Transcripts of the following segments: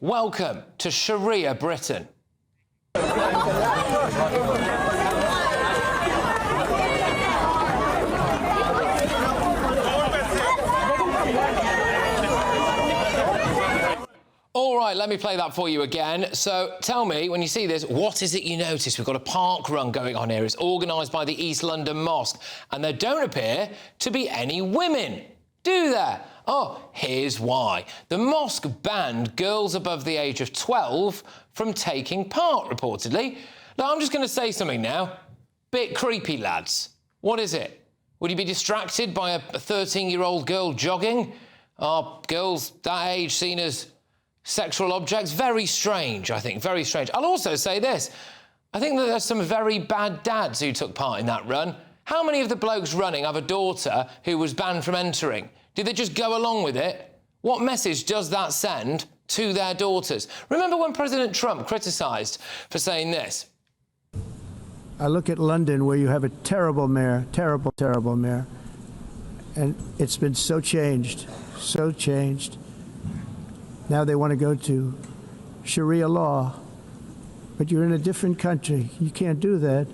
Welcome to Sharia Britain. All right, let me play that for you again. So tell me, when you see this, what is it you notice? We've got a park run going on here. It's organised by the East London Mosque, and there don't appear to be any women, do there? Oh, here's why. The mosque banned girls above the age of 12 from taking part, reportedly. Now, I'm just going to say something now. Bit creepy, lads. What is it? Would you be distracted by a 13-year-old girl jogging? Are girls that age seen as sexual objects? Very strange, I think, very strange. I'll also say this. I think that there's some very bad dads who took part in that run. How many of the blokes running have a daughter who was banned from entering? Did they just go along with it? What message does that send to their daughters? Remember when President Trump criticised for saying this? I look at London, where you have a terrible mayor, terrible mayor, and it's been so changed. Now they want to go to Sharia law, but you're in a different country. You can't do that.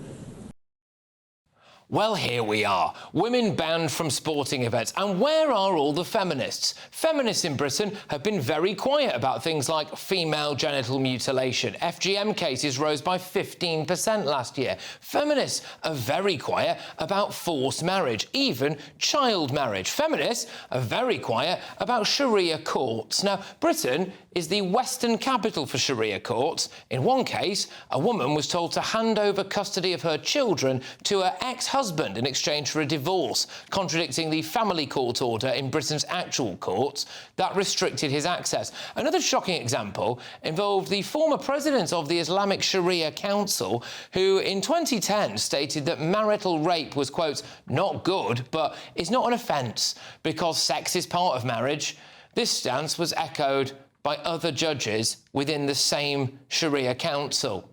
Well, here we are. Women banned from sporting events. And where are all the feminists? Feminists in Britain have been very quiet about things like female genital mutilation. FGM cases rose by 15% last year. Feminists are very quiet about forced marriage, even child marriage. Feminists are very quiet about Sharia courts. Now, Britain is the Western capital for Sharia courts. In one case, a woman was told to hand over custody of her children to her ex-husband in exchange for a divorce, contradicting the family court order in Britain's actual courts that restricted his access. Another shocking example involved the former president of the Islamic Sharia Council, who in 2010 stated that marital rape was, quote, not good, but is not an offence because sex is part of marriage. This stance was echoed by other judges within the same Sharia Council.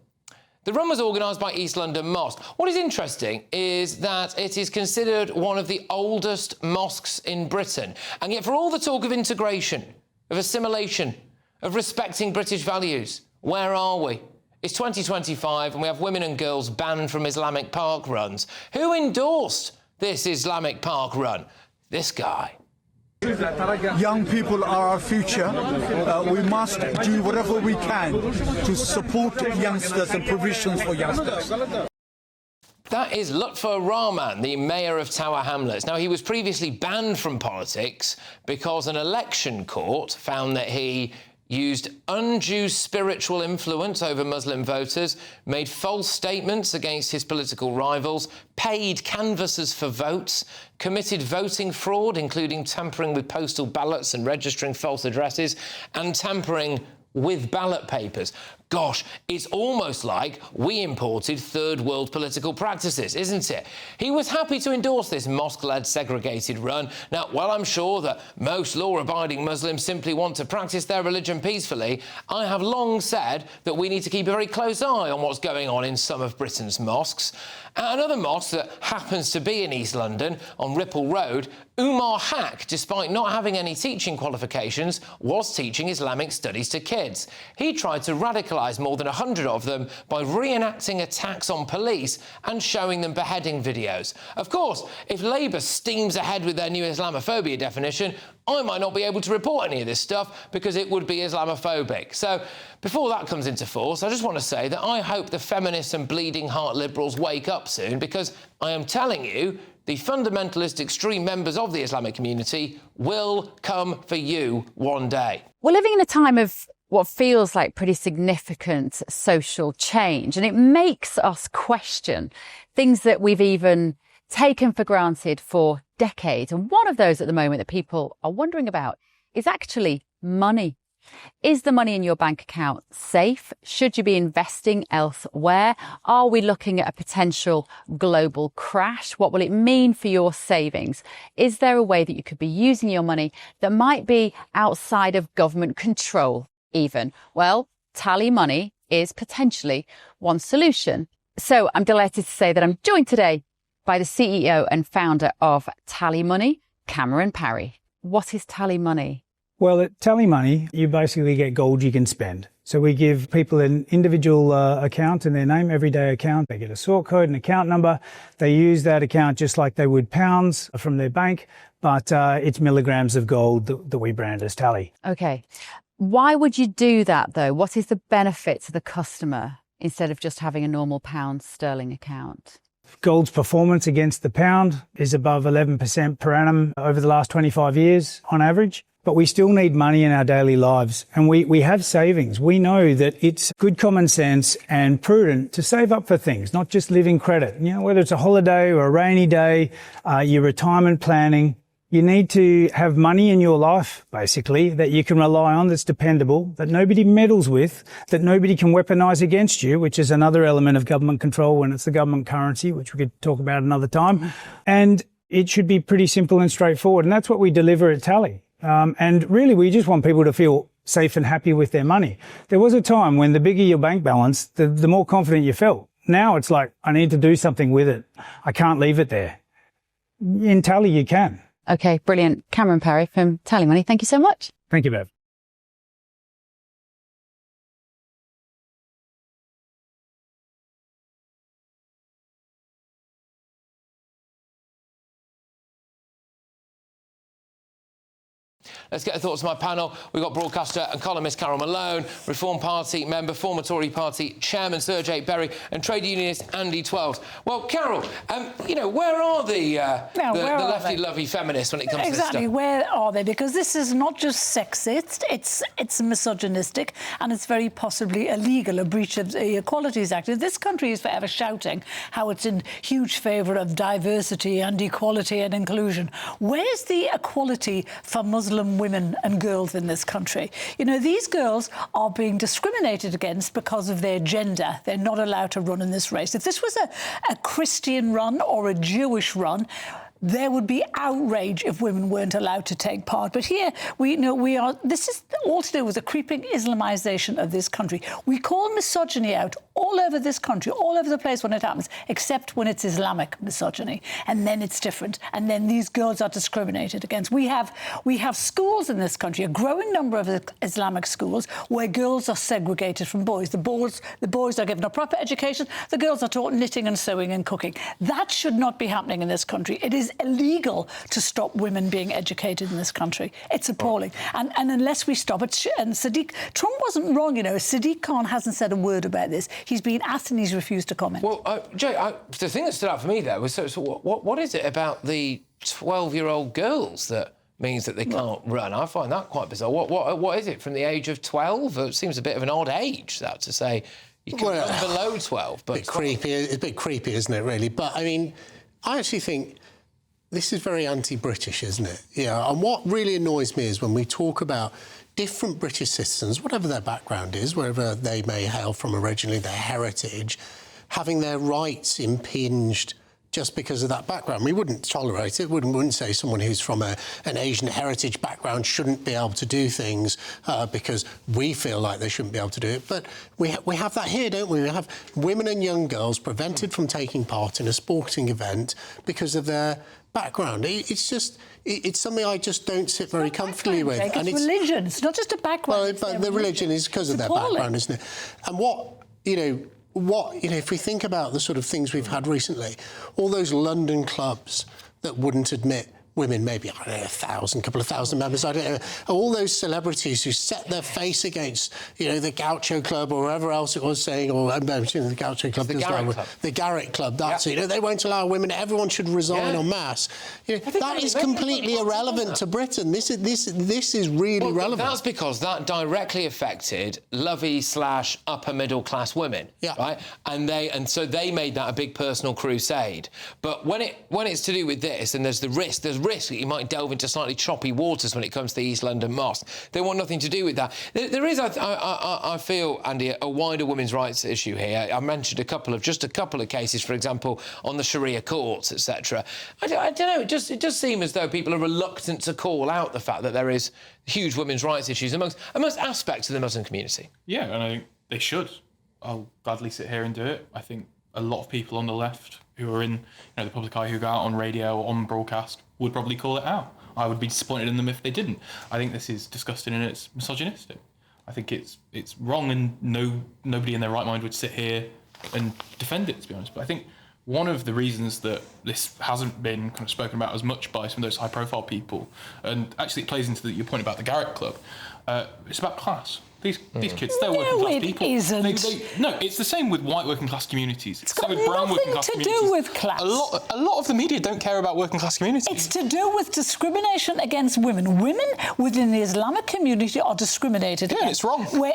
The run was organised by East London Mosque. What is interesting is that it is considered one of the oldest mosques in Britain. And yet, for all the talk of integration, of assimilation, of respecting British values, where are we? It's 2025 and we have women and girls banned from Islamic park runs. Who endorsed this Islamic park run? This guy. Young people are our future. We must do whatever we can to support youngsters and provisions for youngsters. That is Lutfur Rahman, the mayor of Tower Hamlets. Now, he was previously banned from politics because an election court found that he used undue spiritual influence over Muslim voters, made false statements against his political rivals, paid canvassers for votes, committed voting fraud, including tampering with postal ballots and registering false addresses, and tampering with ballot papers. Gosh, it's almost like we imported third world political practices, isn't it? He was happy to endorse this mosque-led segregated run. Now, while I'm sure that most law-abiding Muslims simply want to practice their religion peacefully, I have long said that we need to keep a very close eye on what's going on in some of Britain's mosques. Another mosque that happens to be in East London, on Ripple Road, Umar Haq, despite not having any teaching qualifications, was teaching Islamic studies to kids. He tried to radicalise more than 100 of them by reenacting attacks on police and showing them beheading videos. Of course, if Labour steams ahead with their new Islamophobia definition, I might not be able to report any of this stuff because it would be Islamophobic. So, before that comes into force, I just want to say that I hope the feminists and bleeding heart liberals wake up soon, because I am telling you, the fundamentalist extreme members of the Islamic community will come for you one day. We're living in a time of what feels like pretty significant social change, and it makes us question things that we've even taken for granted for decades. And one of those at the moment that people are wondering about is actually money. Is the money in your bank account safe? Should you be investing elsewhere? Are we looking at a potential global crash? What will it mean for your savings? Is there a way that you could be using your money that might be outside of government control even? Well, TallyMoney is potentially one solution. So I'm delighted to say that I'm joined today by the CEO and founder of TallyMoney, Cameron Parry. What is TallyMoney? Well, at TallyMoney, you basically get gold you can spend. So we give people an individual account in their name, everyday account. They get a sort code, an account number. They use that account just like they would pounds from their bank, but it's milligrams of gold that we brand as Tally. Okay. Why would you do that, though? What is the benefit to the customer instead of just having a normal pound sterling account? Gold's performance against the pound is above 11% per annum over the last 25 years on average. But we still need money in our daily lives, and we have savings. We know that it's good common sense and prudent to save up for things, not just living credit. You know, whether it's a holiday or a rainy day, your retirement planning, you need to have money in your life, basically, that you can rely on, that's dependable, that nobody meddles with, that nobody can weaponise against you, which is another element of government control when it's the government currency, which we could talk about another time. And it should be pretty simple and straightforward, and that's what we deliver at Tally. And really, we just want people to feel safe and happy with their money. There was a time when the bigger your bank balance, the more confident you felt. Now it's like, I need to do something with it. I can't leave it there. In Tally, you can. Okay, brilliant. Cameron Perry from TallyMoney, thank you so much. Thank you, Bev. Let's get the thoughts of my panel. We've got broadcaster and columnist Carol Malone, Reform Party member, former Tory Party chairman Sir J. Berry, and trade unionist Andy Twelves. Well, Carol, you know, where are the lefty-lovey feminists when it comes to this stuff? Exactly, where are they? Because this is not just sexist, it's misogynistic, and it's very possibly illegal, a breach of the Equalities Act. This country is forever shouting how it's in huge favour of diversity and equality and inclusion. Where's the equality for Muslim women and girls in this country? You know, these girls are being discriminated against because of their gender. They're not allowed to run in this race. If this was a Christian run or a Jewish run, there would be outrage if women weren't allowed to take part. But here, this is all to do with the creeping Islamisation of this country. We call misogyny out all over this country, all over the place when it happens, except when it's Islamic misogyny. And then it's different. And then these girls are discriminated against. We have schools in this country, a growing number of Islamic schools, where girls are segregated from boys. The boys are given a proper education. The girls are taught knitting and sewing and cooking. That should not be happening in this country. It is illegal to stop women being educated in this country. It's appalling. And unless we stop it, and Trump wasn't wrong, you know. Sadiq Khan hasn't said a word about this. He's been asked and he's refused to comment. Well, Jay, the thing that stood out for me there was, what is it about the 12-year-old girls that means that they can't run? I find that quite bizarre. What is it from the age of 12? It seems a bit of an odd age, that, to say you can run below 12. But it's a bit creepy, isn't it, really? But, I mean, I actually think this is very anti-British, isn't it? Yeah, and what really annoys me is when we talk about different British citizens, whatever their background is, wherever they may hail from originally, their heritage, having their rights impinged just because of that background. We wouldn't tolerate it. Wouldn't say someone who's from an Asian heritage background shouldn't be able to do things because we feel like they shouldn't be able to do it. But we have that here, don't we? We have women and young girls prevented from taking part in a sporting event because of their background. It's something I just don't sit very comfortably with. And it's religion. It's not just a background. Well, but the religion is because of their background, isn't it? And if we think about the sort of things we've had recently, all those London clubs that wouldn't admit women, maybe, I don't know, a couple of thousand members, I don't know, all those celebrities who set their face against, you know, the Gaucho Club or wherever else it was saying, or the Gaucho Club, the Garrett Club, that's it. You know, they won't allow women, everyone should resign en masse. You know, that is completely irrelevant to Britain. This is really relevant. That's because that directly affected lovey/upper middle class women, right? And so they made that a big personal crusade. But when it's to do with this, and there's risk that you might delve into slightly choppy waters when it comes to the East London Mosque. They want nothing to do with that. There is, I feel, Andy, a wider women's rights issue here. I mentioned a couple of cases, for example, on the Sharia courts, etc. I don't know. It does seem as though people are reluctant to call out the fact that there is huge women's rights issues amongst aspects of the Muslim community. Yeah, and I think they should. I'll gladly sit here and do it. I think a lot of people on the left who are in the public eye, who go out on radio, on broadcast, would probably call it out. I would be disappointed in them if they didn't. I think this is disgusting and it's misogynistic. I think it's wrong, and nobody in their right mind would sit here and defend it, to be honest. But I think one of the reasons that this hasn't been kind of spoken about as much by some of those high-profile people, and actually it plays into your point about the Garrett Club, it's about class. These kids, they're working class people. No, it isn't. No, it's the same with white working class communities. It's got nothing to do with class. A lot of the media don't care about working class communities. It's to do with discrimination against women. Women within the Islamic community are discriminated against. It's wrong. Where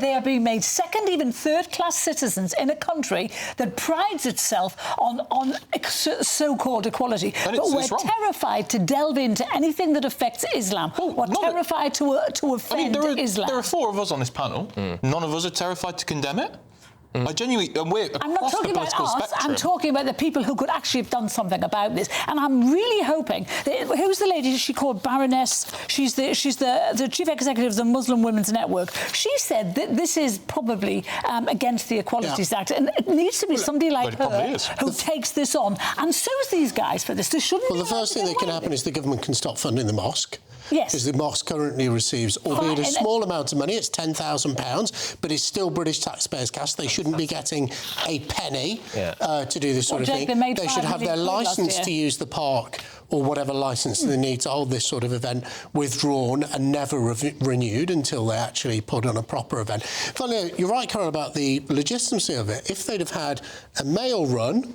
they are being made second, even third-class citizens in a country that prides itself on so-called equality. But we're terrified to delve into anything that affects Islam. We're terrified to offend Islam. There are 4 of us on this panel. None of us are terrified to condemn it. I genuinely, and we're across I'm not talking the political about us. spectrum. I'm talking about the people who could actually have done something about this. And I'm really hoping that, who's the lady? She called Baroness. She's the chief executive of the Muslim Women's Network. She said that this is probably against the Equalities Act, and it needs to be somebody like her who takes this on and sues these guys for this. This shouldn't. Well, the first thing that can happen is the government can stop funding the mosque. Yes. Because the mosque currently receives, albeit a small amount of money, it's £10,000, but it's still British taxpayers' cash. They shouldn't be getting a penny to do this sort of thing. They should have their licence to use the park or whatever licence they need to hold this sort of event withdrawn and never renewed until they actually put on a proper event. Finally, you're right, Carol, about the legitimacy of it. If they'd have had a male run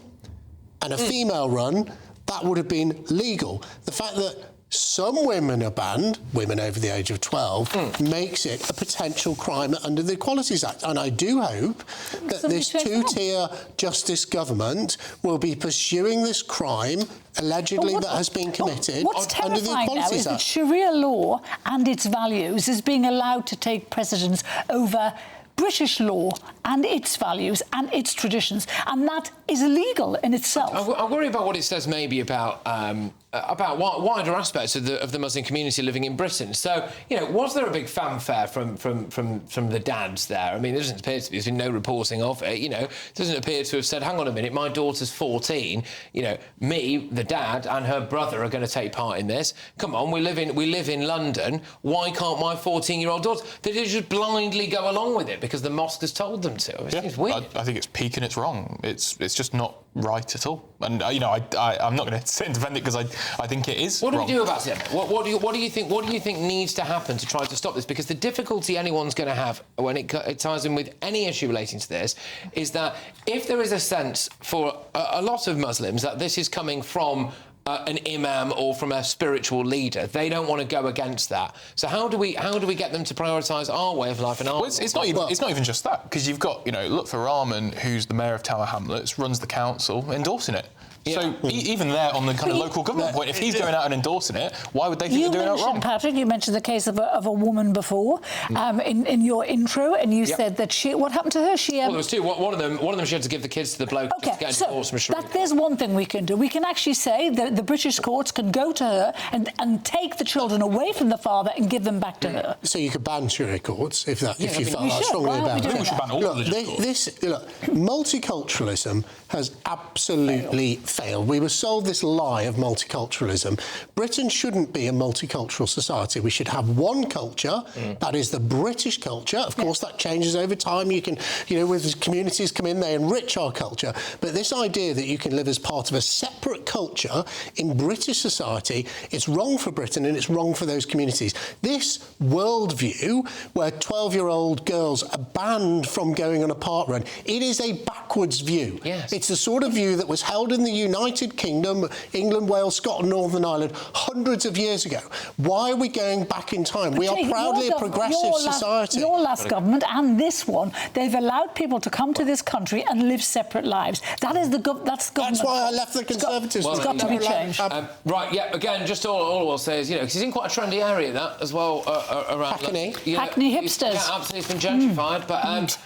and a female run, that would have been legal. The fact that some women are banned, women over the age of 12, makes it a potential crime under the Equalities Act. And I do hope that this two-tier justice government will be pursuing this crime, allegedly, that has been committed under the Equalities Act. Is that Sharia law and its values is being allowed to take precedence over British law and its values and its traditions, and that is illegal in itself. I worry about what it says maybe about wider aspects of the Muslim community living in Britain. So, you know, was there a big fanfare from the dads there? I mean, there doesn't appear to be. There's been no reporting of it. You know, it doesn't appear to have said, "Hang on a minute, my daughter's 14. You know, me, the dad, and her brother are going to take part in this. Come on, we live in London. Why can't my 14-year-old daughter?" They just blindly go along with it because the mosque has told them to. It's weird. I think it's peak and it's wrong. It's just not right at all. And you know, I'm not going to sit and defend it because I think it is. What do wrong. we do about it? What do you think needs to happen to try to stop this? Because the difficulty anyone's going to have when it ties in with any issue relating to this is that if there is a sense for a lot of Muslims that this is coming from an imam or from a spiritual leader, they don't want to go against that. So how do we get them to prioritise our way of life and our? Well, it's not even just that, because you've got, you know, Lutfur Rahman, who's the mayor of Tower Hamlets, runs the council, endorsing it. Yeah. So even there on the kind of local government point, if he's going out and endorsing it, why would they think they're doing it wrong? Patrick, you mentioned the case of a woman before in your intro, and you said that what happened to her? Well, there was two. One of them she had to give the kids to the bloke to get a divorce from Sharia. There's one thing we can do. We can actually say that the British courts can go to her and take the children away from the father and give them back to her. So you could ban Sharia courts if you felt that strongly about it. We should ban all religious courts. Multiculturalism has absolutely failed. We were sold this lie of multiculturalism. Britain shouldn't be a multicultural society. We should have one culture, that is the British culture. Of course, that changes over time. You can, you know, with communities come in, they enrich our culture. But this idea that you can live as part of a separate culture in British society, it's wrong for Britain and it's wrong for those communities. This worldview, where 12-year-old girls are banned from going on a parkrun, it is a backwards view. Yes. It's the sort of view that was held in the United Kingdom, England, Wales, Scotland, Northern Ireland, hundreds of years ago. Why are we going back in time? We are proudly a progressive society. Your last government and this one, they've allowed people to come to this country and live separate lives. That's government. That's why I left the Conservatives. It's got to be changed. Right, yeah, again, just all I will say is, you know, because it's in quite a trendy area, that, as well, around... Hackney. Hackney hipsters. Yeah, absolutely, it's been gentrified, but,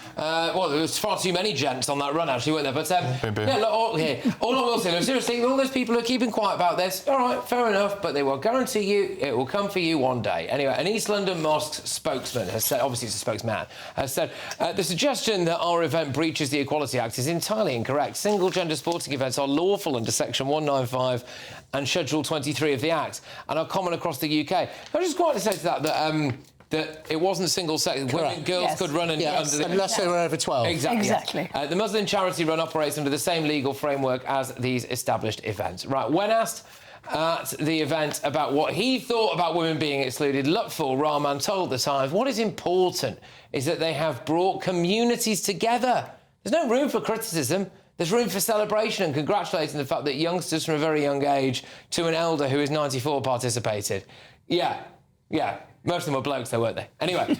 well, there was far too many gents on that run, actually, weren't there? But, yeah, look, all I will say, no, seriously, all those people who are keeping quiet about this, all right, fair enough, but they will guarantee you it will come for you one day. Anyway, an East London Mosque spokesman has said, obviously it's a spokesman, has said, the suggestion that our event breaches the Equality Act is entirely incorrect. Single-gender sporting events are lawful under Section 195 and Schedule 23 of the Act and are common across the UK. I just quite to say to that it wasn't single-sex. Girls could run unless they were over 12. Exactly. The Muslim charity run operates under the same legal framework as these established events. Right, when asked at the event about what he thought about women being excluded, Lutfur Rahman told The Times, what is important is that they have brought communities together. There's no room for criticism. There's room for celebration and congratulating the fact that youngsters from a very young age to an elder who is 94 participated. Yeah. Most of them were blokes, though, weren't they? Anyway,